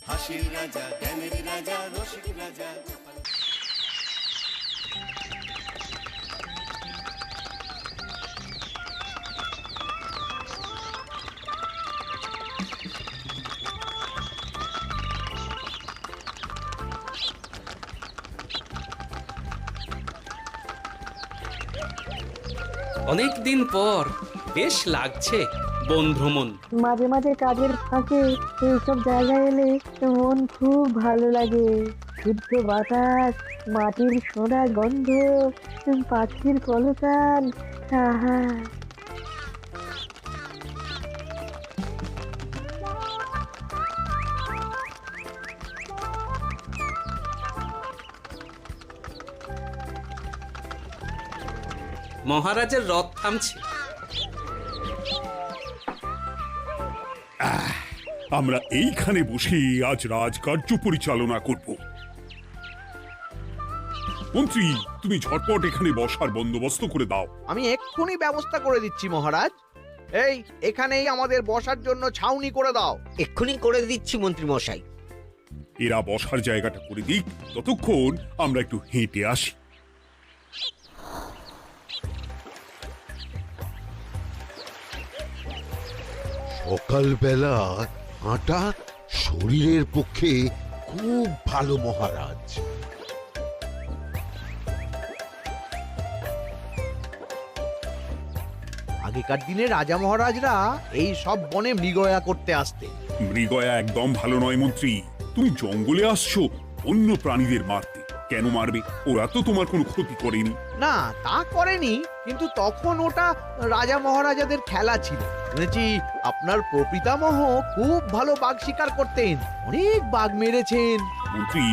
হাসির রাজা, জ্ঞানের রাজা, রসিক রাজা। অনেক দিন পর বেশ লাগছে বন ভ্রমণ। মাঝে মাঝে কাজের ফাঁকে এইসব জায়গায় এলে মন খুব ভালো লাগে। শুদ্ধ বাতাস, মাটির সোনা গন্ধ, পাখির কলতান, আহা। মহারাজের রথ থামছে। আমরা এইখানে বসে আজ রাজকার্য পরিচালনা করব। মন্ত্রী, তুমি ঝটপট এখানে বসার বন্দোবস্ত করে দাও। আমি এক্ষুনি ব্যবস্থা করে দিচ্ছি মহারাজ। এই এখানেই আমাদের বসার জন্য ছাউনি করে দাও। এক্ষুনি করে দিচ্ছি মন্ত্রী মশাই। এরা বসার জায়গাটা করে দিক, ততক্ষণ আমরা একটু হেঁটে আসি। সকালবেলা হাঁটা শরীরের পক্ষে খুব ভালো মহারাজ। আগেকার দিনে রাজা মহারাজরা এই সব বনে মৃগয়া করতে আসতেন। মৃগয়া একদম ভালো নয় মন্ত্রী। তুমি জঙ্গলে আসছো অন্য প্রাণীদের মারতে। কেন মারবে? ওরা তো তোমার কোনো ক্ষতি করেনি। না, তা করেনি, কিন্তু তখন ওটা রাজা মহারাজাদের খেলা ছিল। শুনেছি আপনার প্রপিতামহ খুব ভালো বাঘ শিকার করতেন, অনেক বাঘ মেরেছেন। মন্ত্রী,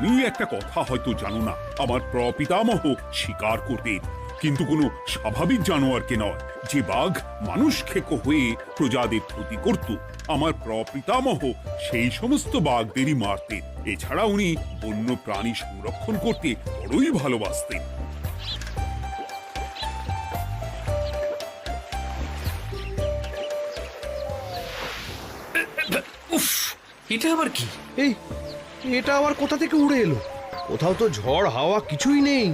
তুমি একটা কথা হয়তো জানো না। আমার প্রপিতামহ শিকার করতেন, কিন্তু কোনো স্বাভাবিক জানোয়ারকে নয়। যে বাঘ মানুষ খেকো হয়ে প্রজাদের ক্ষতি করত, আমার প্রপিতামহ সেই সমস্ত বাঘদেরই মারতেন। এছাড়া উনি বন্য প্রাণী সংরক্ষণ করতে বড়ই ভালোবাসতেন। উফ, এটা আবার কি? এই এটা আবার কোথা থেকে উড়ে এলো? কোথাও তো ঝড় হাওয়া কিছুই নেই।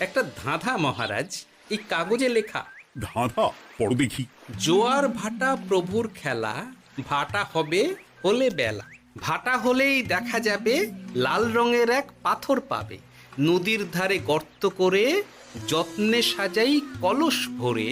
একটা ধাঁধা মহারাজ, এই কাগজে লেখা। ধাঁধা? পড়ো দেখি। জোয়ার ভাটা প্রভুর খেলা, ভাটা হবে হলে বেলা। ভাটা হলেই দেখা যাবে লাল রঙের এক পাথর পাবে। নদীর ধারে গর্ত করে যত্নে সাজাই কলস ভরে।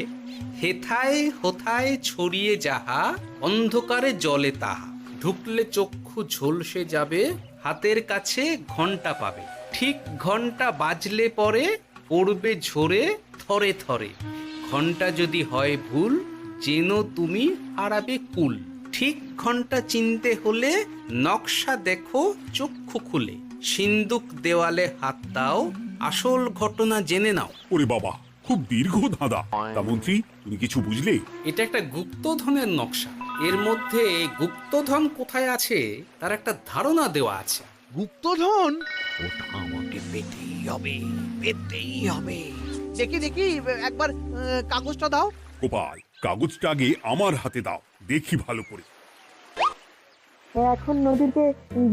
হেথায় হোথায় ছড়িয়ে যাহা, অন্ধকারে জলে তাহা। ঢুকলে চক্ষু ঝলসে যাবে, হাতের কাছে ঘন্টা পাবে। ঠিক ঘন্টা বাজলে পরে পড়বে ঝরে থরে থরে। ঘন্টা যদি হয় ভুল, যেন তুমি হারাবে কুল। ঠিক ঘন্টা চিনতে হলে নকশা দেখো চক্ষু খুলে। সিন্দুক দেওয়ালে হাত দাও, আসল ঘটনা জেনে নাও। ওরে বাবা, খুব দীর্ঘ ধাঁধা। তা মন্ত্রী, তুমি কিছু বুঝলে? এটা একটা গুপ্তধনের নকশা। এর মধ্যে গুপ্তধন কোথায় আছে তার একটা ধারণা দেওয়া আছে। গুপ্তধন? ওটা আমাকে পেতেই হবে, পেতেই হবে। দেখি দেখি একবার কাগজটা দাও। গোপাল, কাগজটা আগে আমার হাতে দাও, দেখি ভালো করে। এখন নদীতে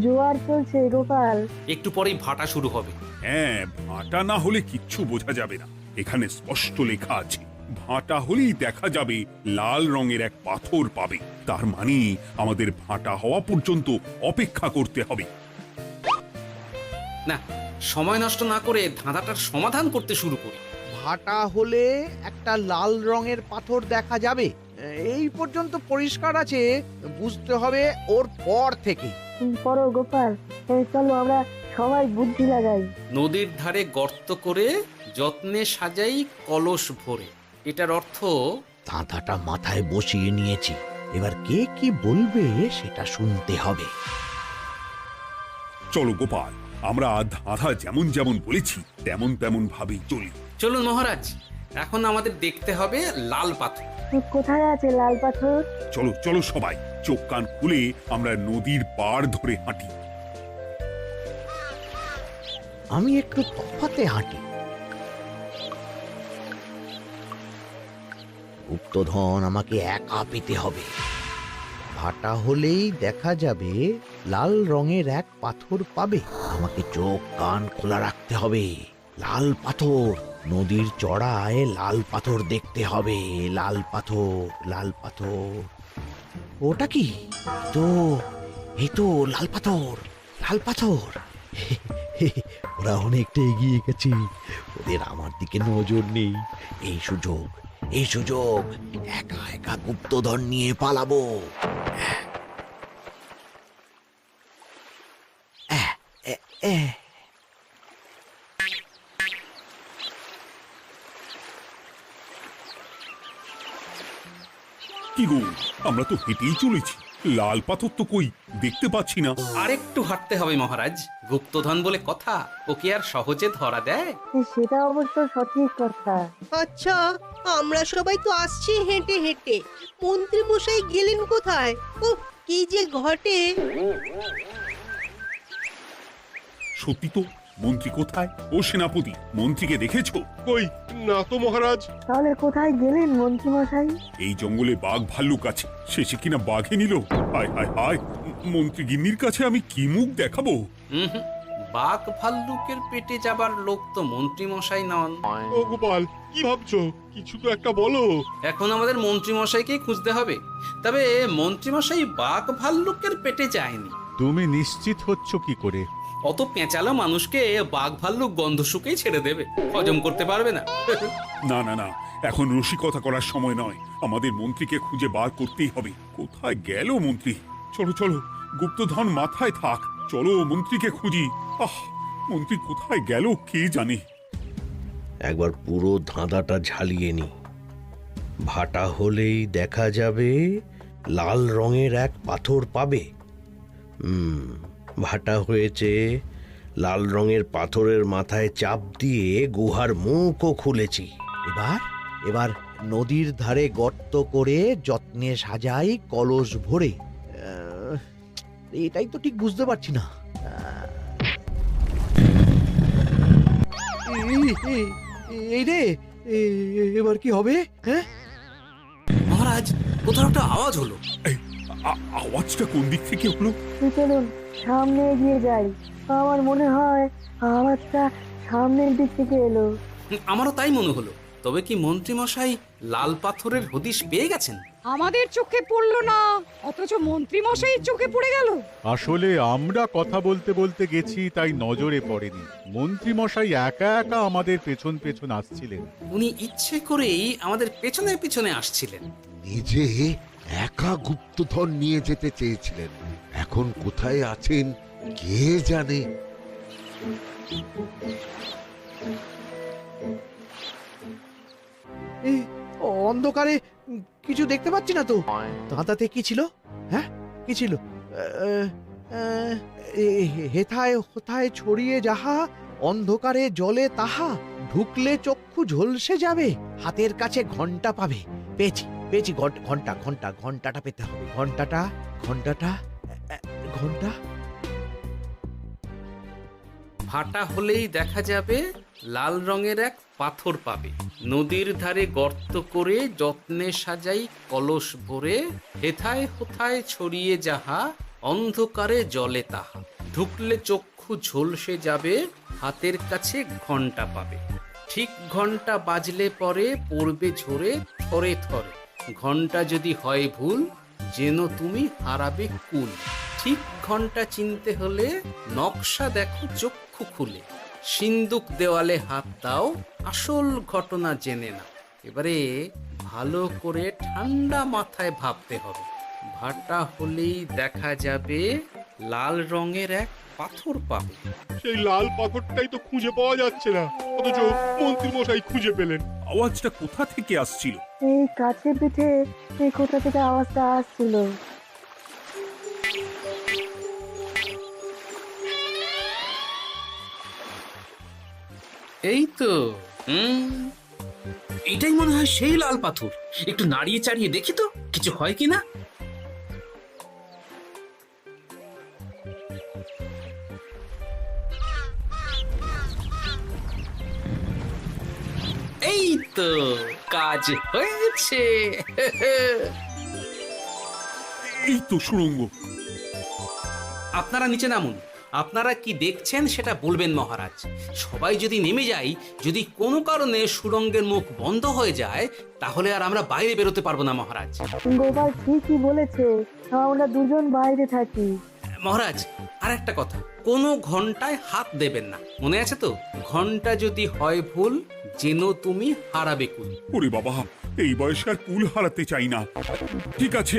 জোয়ার চলছে গোপাল। একটু পরেই ভাটা শুরু হবে। হ্যাঁ, ভাটা না হলে কিচ্ছু বোঝা যাবে না। এখানে স্পষ্ট লেখা আছে, ভাটা হলেই দেখা যাবে লাল রঙের এক পাথর পাবে। তার মানে আমাদের ভাটা হওয়া পর্যন্ত অপেক্ষা করতে হবে। না, সময় নষ্ট না করে ধাঁধাটার সমাধান করতে শুরু করি। ভাটা হলে একটা লাল রঙের পাথর দেখা যাবে, এই পর্যন্ত পরিষ্কার আছে। বুঝতে হবে ওর পর থেকে। পড়ো গোপাল, চলো আমরা সবাই বুদ্ধি লাগাই। নদীর ধারে গর্ত করে যত্নে সাজাই কলস ভরে। এটার অর্থ, ধাঁধাটা মাথায় বসিয়ে নিয়েছি, এবার কে কি বলবে সেটা শুনতে হবে। চলো গোপাল, আমরা ধাঁধা যেমন যেমন বলেছি তেমন তেমন ভাবেই চলি। চলুন মহারাজ, এখন আমাদের দেখতে হবে লাল পাথর। কোথায় আছে লাল পাথর? চলো চলো সবাই, চোখ কান খুলে আমরা নদীর পাড় ধরে হাঁটি। আমি একটু তফাতে হাঁটি। গুপ্তধন আমাকে একা পেতে হবে। ভাটা হলেই দেখা যাবে লাল রঙের এক পাথর পাবে। আমাকে চোখ কান খোলা রাখতে হবে। লাল পাথর, নদীর চড়ায় লাল পাথর দেখতে হবে। লাল পাথর, লাল পাথর। ওটা কি? তো এই তো লাল পাথর, লাল পাথর। ওরা অনেকটা এগিয়ে গেছে, ওদের আমার দিকে নজর নেই। এই সুযোগ, এই সুযোগ, একা একা গুপ্তধন নিয়ে পালাবো। কি গো, আমরা তো হেঁটেই চলেছি, লাল পাথর তো কই দেখতে পাচ্ছি না। আরেকটু হাঁটতে হবে মহারাজ, গুপ্তধন বলে কথা, ওকে আর সহজে ধরা দেয়? সেটা অবশ্য সঠিক কথা। আচ্ছা, আমরা সবাই তো আসছি হেঁটে হেঁটে, মন্ত্রী মশাই গেলেন কোথায়? ও কি যে ঘটে! সত্যি তো, মন্ত্রী কোথায়? ও সেনাপতি, মন্ত্রীকে দেখেছো? কই না তো মহারাজ। তাহলে কোথায় গেলেন মন্ত্রী মশাই? এই জঙ্গলে বাঘ ভাল্লুক আছে, শেষে কিনা বাঘে নিল। হায় হায় হায়, মন্ত্রী গিন্নির কাছে আমি কি মুখ দেখাবো? হুম, বাঘ ভাল্লুকের পেটে যাবার লোক তো মন্ত্রী মশাই নন। ও গোপাল, কি ভাবছো? কিছু তো একটা বলো। এখন আমাদের মন্ত্রী মশাইকেই খুঁজতে হবে। তবে মন্ত্রী মশাই বাঘ ভাল্লুকের পেটে যায়নি। তুমি নিশ্চিত হচ্ছ কি করে? অত পেঁচালো মানুষকে বাঘ ভাল্লুক গন্ধ শুকেই ছেড়ে দেবে, হজম করতে পারবে না। না না না, এখন রসিকতা করার সময় নয়, আমাদের মন্ত্রীকে খুঁজে বার করতেই হবে। কোথায় গেল মন্ত্রী? চলো চলো, গুপ্তধন মাথায় থাক, চলো মন্ত্রীকে খুঁজি। আহ, মন্ত্রী কোথায় গেল কে জানে। একবার পুরো ধাঁধাটা ঝালিয়ে নি। ভাটা হলেই দেখা যাবে লাল রঙের এক পাথর পাবে। ভাটা হয়েছে, লাল রঙের পাথরের মাথায় চাপ দিয়ে গুহার মুখও খুলেছি। এবার নদীর ধারে গর্ত করে যত্নে সাজাই কলস ভরে। এটাই তো ঠিক বুঝতে পারছি না। এই রে, এবার কি হবে? হ্যাঁ মহারাজ, কোথাও একটা আওয়াজ হলো। আওয়াজটা কোন দিক থেকে হলো? চলুন সামনে এগিয়ে যাই। আমার মনে হয় আওয়াজটা সামনের দিক থেকে এলো। আমারও তাই মনে হলো। তবে কি মন্ত্রী মশাই লাল পাথরের হদিশ পেয়ে গেছেন? আমাদের চোখে পড়লো না, অথচ মন্ত্রী মশাইয়ের চোখে পড়ে গেল। আসলে আমরা কথা বলতে বলতে গেছি, তাই নজরে পড়েনি। মন্ত্রী মশাই একা একা আমাদের পেছন পেছন আসছিলেন। উনি ইচ্ছে করেই আমাদের পেছনে পেছনে আসছিলেন। নিজে একা গুপ্তধন নিয়ে যেতে চেয়েছিলেন, এখন কোথায় আছেন কে জানে। অন্ধকারে কিছু দেখতে পাচ্ছি না তো। দাঁতাতে কি ছিল? হ্যাঁ, কি ছিল? হেথায় হোথায় ছড়িয়ে যাহা, অন্ধকারে জলে তাহা, ঢুকলে চক্ষু ঝলসে যাবে, হাতের কাছে ঘন্টা পাবে। পেয়েছি পেয়েছি, ঘন্টা ঘন্টা ঘন্টাটা পেতে হবে। ঘন্টাটা ঘন্টাটা ঘন্টা। ভাটা হলেই দেখা যাবে লাল রঙের এক পাথর পাবে। নদীর ধারে গর্ত করে যত্নে সাজাই কলস ভরে, হেথায় হোথায় ছড়িয়ে যাহা, অন্ধকারে জলে তাহা, ঢুকলে চক্ষু ঝলসে যাবে, হাতের কাছে ঘন্টা পাবে। ঠিক ঘন্টা বাজলে পরে পড়বে ঝরে থরে থরে, ঘন্টা যদি হয় ভুল যেন তুমি হারাবে কুল। ঠিক ঘন্টা চিনতে হলে নকশা দেখো চক্ষু খুলে, সিন্দুক দেওয়ালে হাত দাও, আসল ঘটনা জেনে নাও। এবারে ভালো করে ঠান্ডা মাথায় ভাবতে হবে। ভাটা হলেই দেখা যাবে লাল রঙের এক পাথর পাবে। সেই লাল পাথরটাই তো খুঁজে পাওয়া যাচ্ছে না, অথচ মন্ত্রী মশাই খুঁজে পেলেন। আওয়াজটা কোথা থেকে আসছিল? এই কাছে পিঠে এই কোথা থেকে আওয়াজটা আসছিল। এই তো, এটাই মনে হয় সেই লাল পাথর। একটু নাড়িয়ে চাড়িয়ে দেখি তো কিছু হয় কিনা। এই তো কাজ হয়েছে। এই তো সুড়ঙ্গ। আপনারা নিচে নামুন। আপনারা কি দেখছেন সেটা বলবেন মহারাজ। সবাই যদি নেমে যাই, যদি কোনো কারণে সুড়ঙ্গের মুখ বন্ধ হয়ে যায়, তাহলে আর আমরা বাইরে বেরোতে পারবো না মহারাজ। গোপাল ঠিকই বলেছে, আমরা দুজন বাইরে থাকি। মহারাজ, আর একটা কথা, কোনো ঘন্টায় হাত দেবেন না, মনে আছে তো? ঘন্টা যদি হয় ভুল, যেন তুমি হারাবে কুল। ওরে বাবা, এই বয়সে আর কুল হারাতে চাই না। ঠিক আছে,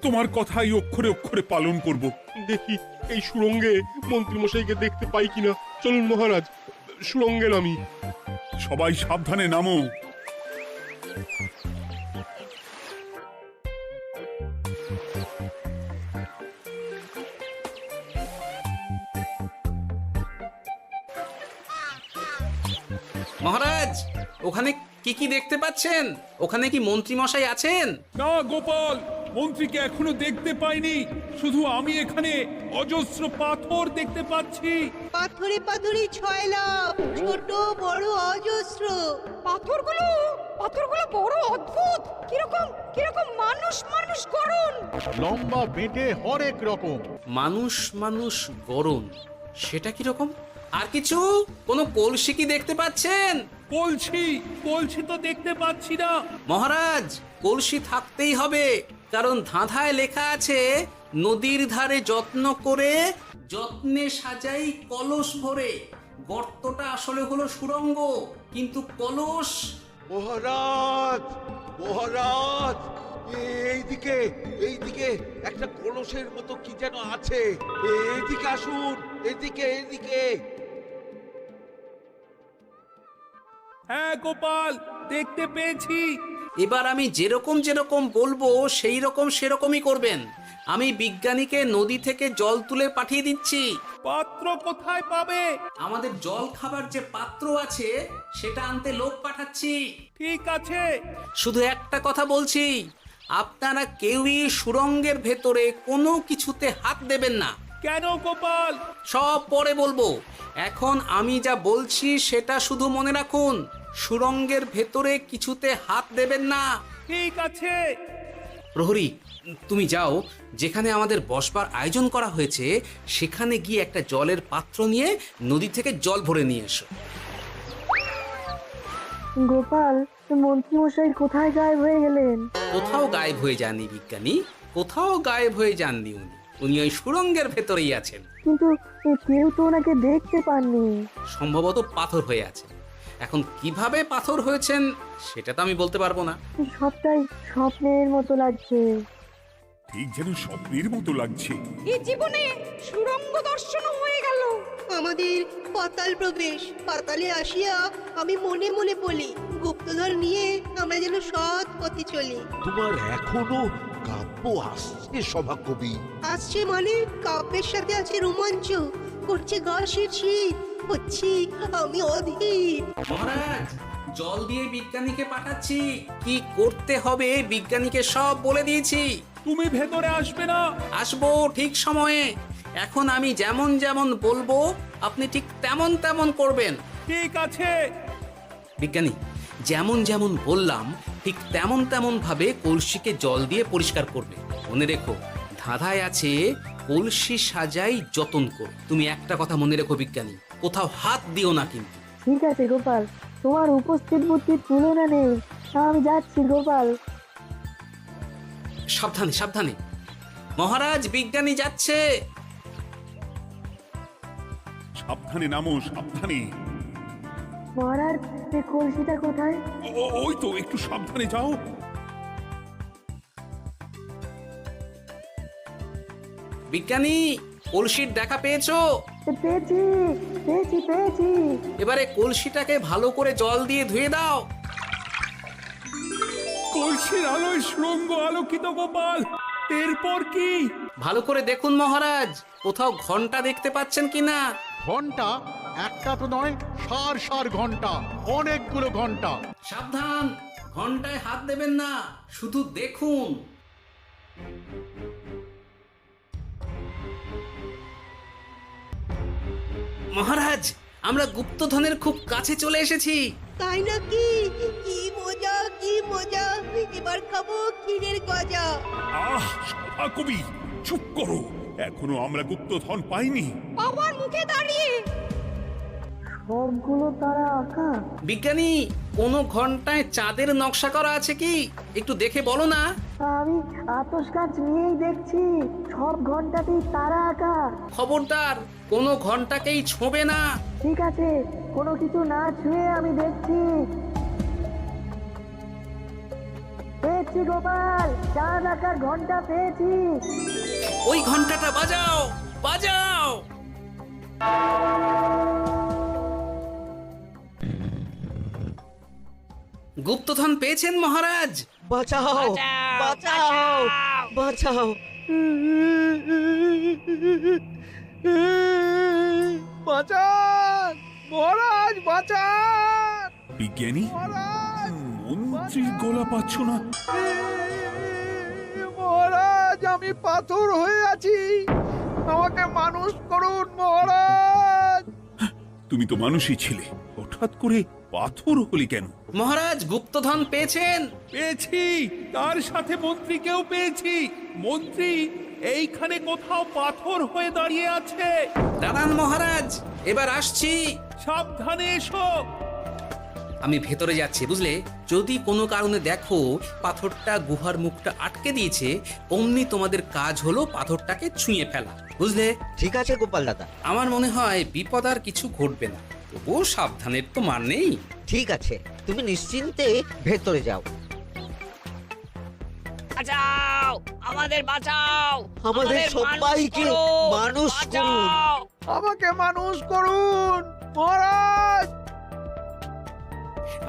তোমার কথাই অক্ষরে অক্ষরে পালন করব। দেখি এই সুরঙ্গে মন্ত্রীমশাইকে দেখতে পাই কিনা। চলুন মহারাজ, সুরঙ্গে নামি। সবাই সাবধানে নামো। মহারাজ, ওখানে কি কি দেখতে পাচ্ছেন? ওখানে কি মন্ত্রী মশাই আছেন? না গোপাল, মন্ত্রীকে এখনো দেখতে পাইনি। শুধু আমি এখানে অজস্র পাথর দেখতে পাচ্ছি। পাথরে পাথরে ছয়লাভ, ছোট বড় অজস্র। পাথরগুলো বড় অদ্ভুত, কিরকম কিরকম মানুষ মানুষ গড়ন। লম্বা বেঁটে হরেক রকম। মানুষ মানুষ গরম, সেটা কি রকম? আর কিছু? কোনো কলসি কি দেখতে পাচ্ছেন? কলসি তো দেখতে পাচ্ছি না। মহারাজ, কলসি থাকতেই হবে, কারণ ধাঁধায় লেখা আছে, নদীর ধারে যত্ন করে যত্নে সাজাই কলস ভরে। গর্তটা আসলে হলো সুড়ঙ্গ, কিন্তু কলস। মহারাজ, মহারাজ, এইদিকে এইদিকে একটা কলসের মতো কি যেন আছে। এদিকে আসুন, এদিকে এদিকে। হ্যাঁ গোপাল, দেখতে পেয়েছি। এবার আমি যেরকম যেরকম বলবো সেই রকম সেরকমই করবেন। আমি বিজ্ঞানীকে নদী থেকে জল তুলে পাঠিয়ে দিচ্ছি। পাত্র কোথায় পাবে? আমাদের জল খাবার যে পাত্র আছে সেটা আনতে লোক পাঠাচ্ছি। ঠিক আছে। শুধু একটা কথা বলছি, আপনারা কেউই সুড়ঙ্গের ভেতরে কোনো কিছুতে হাত দেবেন না। কেন গোপাল? সব পরে বলবো, এখন আমি যা বলছি সেটা শুধু মনে রাখুন। সুড়ঙ্গের ভেতরে কিছুতে হাত দেবেন না। ঠিক আছে। প্রহরী, তুমি যাও, যেখানে আমাদের বসবার আয়োজন করা হয়েছে সেখানে গিয়ে একটা জলের পাত্র নিয়ে নদী থেকে জল ভরে নিয়ে এসো। গোপাল, মন্ত্রীমশাই কোথায় গায়েব হয়ে গেলেন? কোথাও গায়েব হয়ে যাননি বিজ্ঞানী, কোথাও গায়েব হয়ে যাননি উনি। উনি ওই সুড়ঙ্গের ভেতরেই আছেন। কিন্তু কেউ তো ওনাকে দেখতে পাননি। সম্ভবত পাথর হয়ে আছে। এখন কিভাবে পাথর হয়েছেন সেটা তো আমি বলতে পারবো না। সবটাই স্বপ্নের মতো লাগছে। ঠিক যেন স্বপ্নের মতো লাগছে। এই জীবনে সুরঙ্গ দর্শন হয়ে গেল। আমাদের পাতাল প্রবেশ। পাতালে আসিয়া আমি মনে মনে বলি, গুপ্তধন নিয়ে আমরা যেন সৎ পথে চলি। তোমার এখনো কাব্য আসছে সভাকবি? আসছে মানে কাব্যের সাথে আছে রোমাঞ্চ, করছে গা শীত, হচ্ছি আমি অধীর। মহারাজ, জল দিয়ে বিজ্ঞানীকে পাঠাচ্ছি। কি করতে হবে বিজ্ঞানীকে সব বলে দিয়েছি। তুমি ভেতরে আসবে না? আসবো ঠিক সময়ে। এখন আমি যেমন যেমন বলবো আপনি ঠিক তেমন তেমন করবেন। ঠিক আছে। বিজ্ঞানী, যেমন যেমন বললাম ঠিক তেমন তেমন ভাবে কলসিকে জল দিয়ে পরিষ্কার করবে। মনে রেখো, ধাঁধায় আছে কলসি সাজাই যতন কর। তুমি একটা কথা মনে রেখো বিজ্ঞানী, কোথাও হাত দিও না কিন্তু। ঠিক আছে গোপাল, তোমার উপস্থিত বুদ্ধির তুলনা নেই। আমি যাচ্ছি গোপাল। সাবধানে সাবধানে। মহারাজ, বিজ্ঞানী যাচ্ছে। সাবধানে নামো, সাবধানে। মহারাজ, এই কলসিটা কোথায়? ওই তো, একটু সাবধানে যাও। বিজ্ঞানী, কলসির দেখা পেয়েছো? পেয়েছি পেয়েছি পেয়েছি। এবারে কলসিটাকে ভালো করে জল দিয়ে ধুয়ে দাও। কলসির আলোয় সুড়ঙ্গ আলোকিত গোপাল। এরপর কি? ভালো করে দেখুন মহারাজ, কোথাও ঘন্টা দেখতে পাচ্ছেন কিনা। ঘন্টা? একটা তো নয়, সার সার ঘন্টা, অনেকগুলো ঘন্টা। সাবধান, ঘন্টায় হাত দেবেন না, শুধু দেখুন। মহারাজ, আমরা গুপ্তধনের খুব কাছে চলে এসেছি। তাই নাকি? কি মজা কি মজা, এবার খাবো ক্ষীরের গজা। আহ সভাকবি, চুপ করো, এখনো আমরা গুপ্তধন পাইনি। আমার মুখে দাঁড়িয়ে সবগুলো তারা আঁকা। বিজ্ঞানী, কোন ঘন্টায় চাঁদের নকশা করা আছে কি? একটু দেখে বলো না। আমি আতস কাজ নিয়েই দেখছি, সব ঘন্টাতেই তারা আঁকা। খবরদার, কোনো ঘন্টাকেই ছোঁবে না। ঠিক আছে, কোনো কিছু না ছুঁয়ে আমি দেখছি। পেয়েছি গোপাল, চাঁদ আঁকার ঘন্টা পেয়েছি। ওই ঘন্টাটা বাজাও, বাজাও। গুপ্তধন পেয়েছেন মহারাজ? বাঁচাও বাঁচাও বাঁচাও। বাঁচান মহারাজ, বাঁচান বিজ্ঞানী, মহারাজ, মন্ত্রীর গলা পাচ্ছ না? মহারাজ, আমি পাথর হয়ে আছি, আমাকে মানুষ করুন মহারাজ। তুমি তো মানুষই ছিলে, হঠাৎ করে পাথর হলি কেন? মহারাজ, গুপ্তধন পেয়েছেন? পেয়েছি, তার সাথে মন্ত্রীকেও পেয়েছি। মন্ত্রী এইখানে কোথাও পাথর হয়ে দাঁড়িয়ে আছে। দাঁড়ান মহারাজ, এবার আসছি। সাবধানে এসো। আমি ভেতরে যাচ্ছি, বুঝলে? যদি কোনো কারণে দেখো পাথরটা গুহার মুখটা আটকে দিয়েছে, অমনি তোমাদের কাজ হলো পাথরটাকে ছুঁয়ে ফেলা, বুঝলে? ঠিক আছে গোপাল দাদা। আমার মনে হয় বিপদ আর কিছু ঘটবে না, তবুও সাবধানের তো মান নেই। ঠিক আছে, তুমি নিশ্চিন্তে ভেতরে যাও। বাঁচাও, আমাদের বাঁচাও, আমাদের সবাইকে মানুষ করুন। আমাকে মানুষ করুন মহারাজ।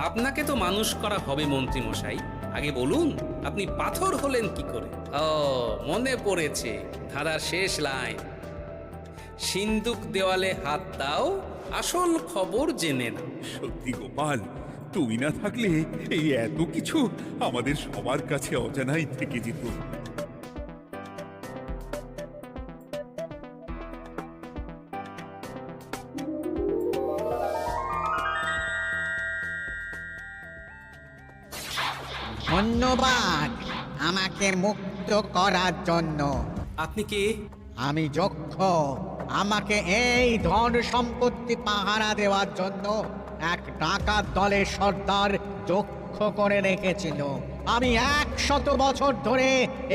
আপনাকে তো মানুষ করা হবে মন্ত্রী মশাই। আগে বলুন, আপনি পাথর হলেন কি করে? ও, মনে পড়েছে, ধারার শেষ লাইন, সিন্দুক দেওয়ালে হাত দাও, আসল খবর জেনে না। সত্যি গোপাল, তুমি না থাকলে এই এত কিছু আমাদের সবার কাছে অজানাই থেকে যেত। ধন্যবাদ আমাকে মুক্ত করার জন্য। আপনি কে? আমি যক্ষ। আমাকে এই ধন সম্পত্তি পাহারা দেওয়ার জন্য এক ডাকাত দলের সর্দার যক্ষ করে রেখেছিল। আমি 100 বছর ধরে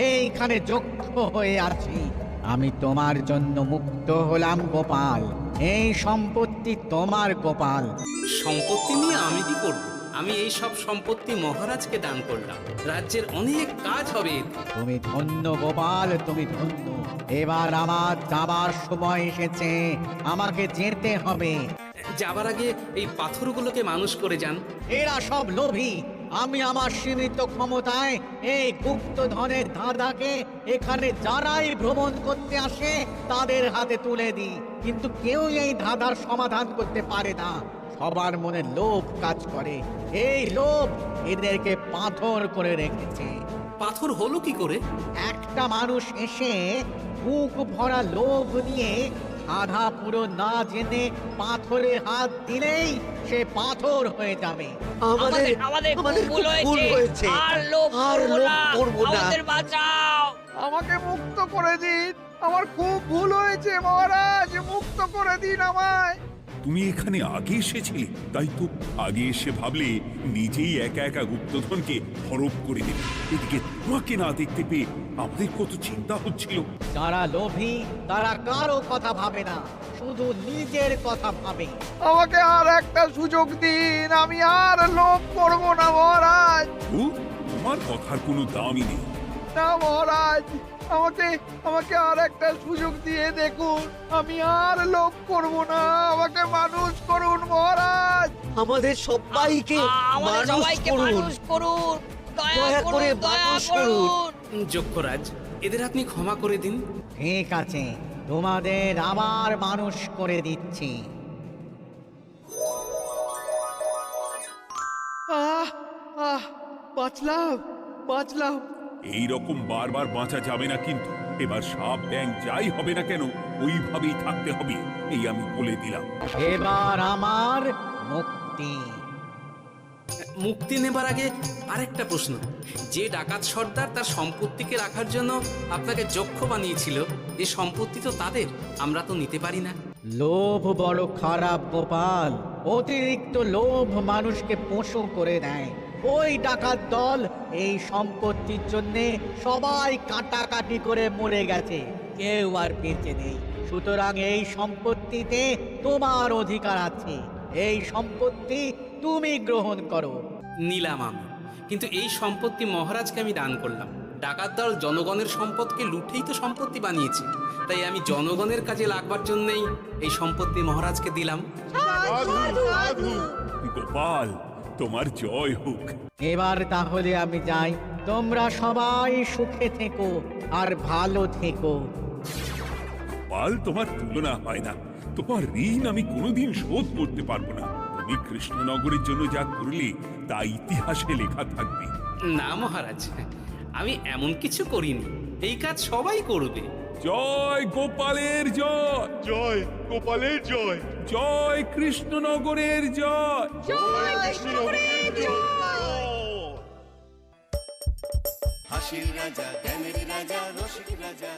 এইখানে যক্ষ হয়ে আছি। আমি তোমার জন্য মুক্ত হলাম গোপাল। এই সম্পত্তি তোমার গোপাল। সম্পত্তি নিয়ে আমি কি করব? আমি এই সব সম্পত্তি মহারাজকে দান করলাম, রাজ্যের অনেক কাজ হবে এতে। তুমি ধন্য গোপাল, তুমি ধন্য। এবার আমার যাবার সময় এসেছে, আমাকে যেতে হবে। যাবার আগে এই পাথরগুলোকে মানুষ করে যান। এরা সব লোভী। আমি আমার সীমিত ক্ষমতায় এই গুপ্তধনের ধাঁধাকে এখানে যারাই ভ্রমণ করতে আসে তাদের হাতে তুলে দিই, কিন্তু কেউ এই ধাঁধার সমাধান করতে পারে না। সবার মনে লোভ কাজ করে, এই লোভ এদেরকে পাথর করে রেখেছে। পাথর হলো কি করে? একটা মানুষ এসে বুক ভরা লোভ নিয়ে আধা পুরো না জেনে পাথরে হাত দিলেই সে পাথর হয়ে যাবে। আমাদের ভুল হয়েছে, আর লোভ করব না। আমাদের বাঁচাও। আমাকে মুক্ত করে দিন, আমার খুব ভুল হয়েছে মহারাজ, মুক্ত করে দিন আমায়। তুমি এখানে আগে এসেছিলে, তাই তো আগে এসে ভাবলে নিজেই একা একা গুপ্তধনকে হরপ করে দেবে। এদিকে তোমাকে না দেখতে পেয়ে আমাদের কত চিন্তা হচ্ছিল। যারা লোভী তারা কারো কথা ভাবে না, শুধু নিজের কথা ভাবে। আমাকে আর একটা সুযোগ দিন, আমি আর লোভ করব না মহারাজ। তোমার কথার কোনো দামই নেই। না মহারাজ, আমাকে আর একটা সুযোগ দিয়ে দেখুন, আমি আর লোভ করব না। আমাকে মানুষ করুন মহারাজ। আমাদের সবাইকে মানুষ করুন। দয়া করে মানুষ করুন। যক্ষরাজ, এদের আপনি ক্ষমা করে দিন। ঠিক আছে, তোমাদের আবার মানুষ করে দিচ্ছি। বাঁচলাম। এই রকম বারবার বাঁচা যাবে না কিন্তু। এবার সাপ ব্যাং যাই হবে না কেন ওইভাবেই থাকতে হবে, এই আমি বলে দিলাম। এবার আমার মুক্তি। মুক্তি নেবার আগে আরেকটা প্রশ্ন, যে ডাকাত সর্দার তার সম্পত্তিকে রাখার জন্য আপনাকে যক্ষ বানিয়েছিল, এই সম্পত্তি তো তাদের, আমরা তো নিতে পারি না। লোভ বড় খারাপ গোপাল, অতিরিক্ত লোভ মানুষকে পশু করে দেয়। ওই ডাকাত দল এই সম্পত্তির জন্য সবাই কাটাকাটি করে মরে গেছে, কেউ আর বেঁচে নেই। সুতরাং এই সম্পত্তিতে তোমার অধিকার আছে, এই সম্পত্তি তুমি গ্রহণ করো। নিলাম আমি, কিন্তু এই সম্পত্তি মহারাজকে আমি দান করলাম। ডাকাত দল জনগণের সম্পদকে লুঠেই তো সম্পত্তি বানিয়েছে, তাই আমি জনগণের কাজে লাগবার জন্যই এই সম্পত্তি মহারাজকে দিলাম। গোপাল, তোমার জয় হোক। এবার তাহলে আমি যাই, তোমরা সবাই সুখে থেকো আর ভালো থেকো। গোপাল, তোমার তুলনা হয় না, তোমার ঋণ আমি কোনোদিন শোধ করতে পারবো না। তুমি কৃষ্ণনগরের জন্য যা করলে তা ইতিহাসে লেখা থাকবে। না মহারাজ, আমি এমন কিছু করিনি, এই কাজ সবাই করবে। জয় গোপালের জয়, জয় গোপালের জয়, জয় কৃষ্ণনগরের জয়। হাসির রাজা জ্ঞানের রাজা রসিক রাজা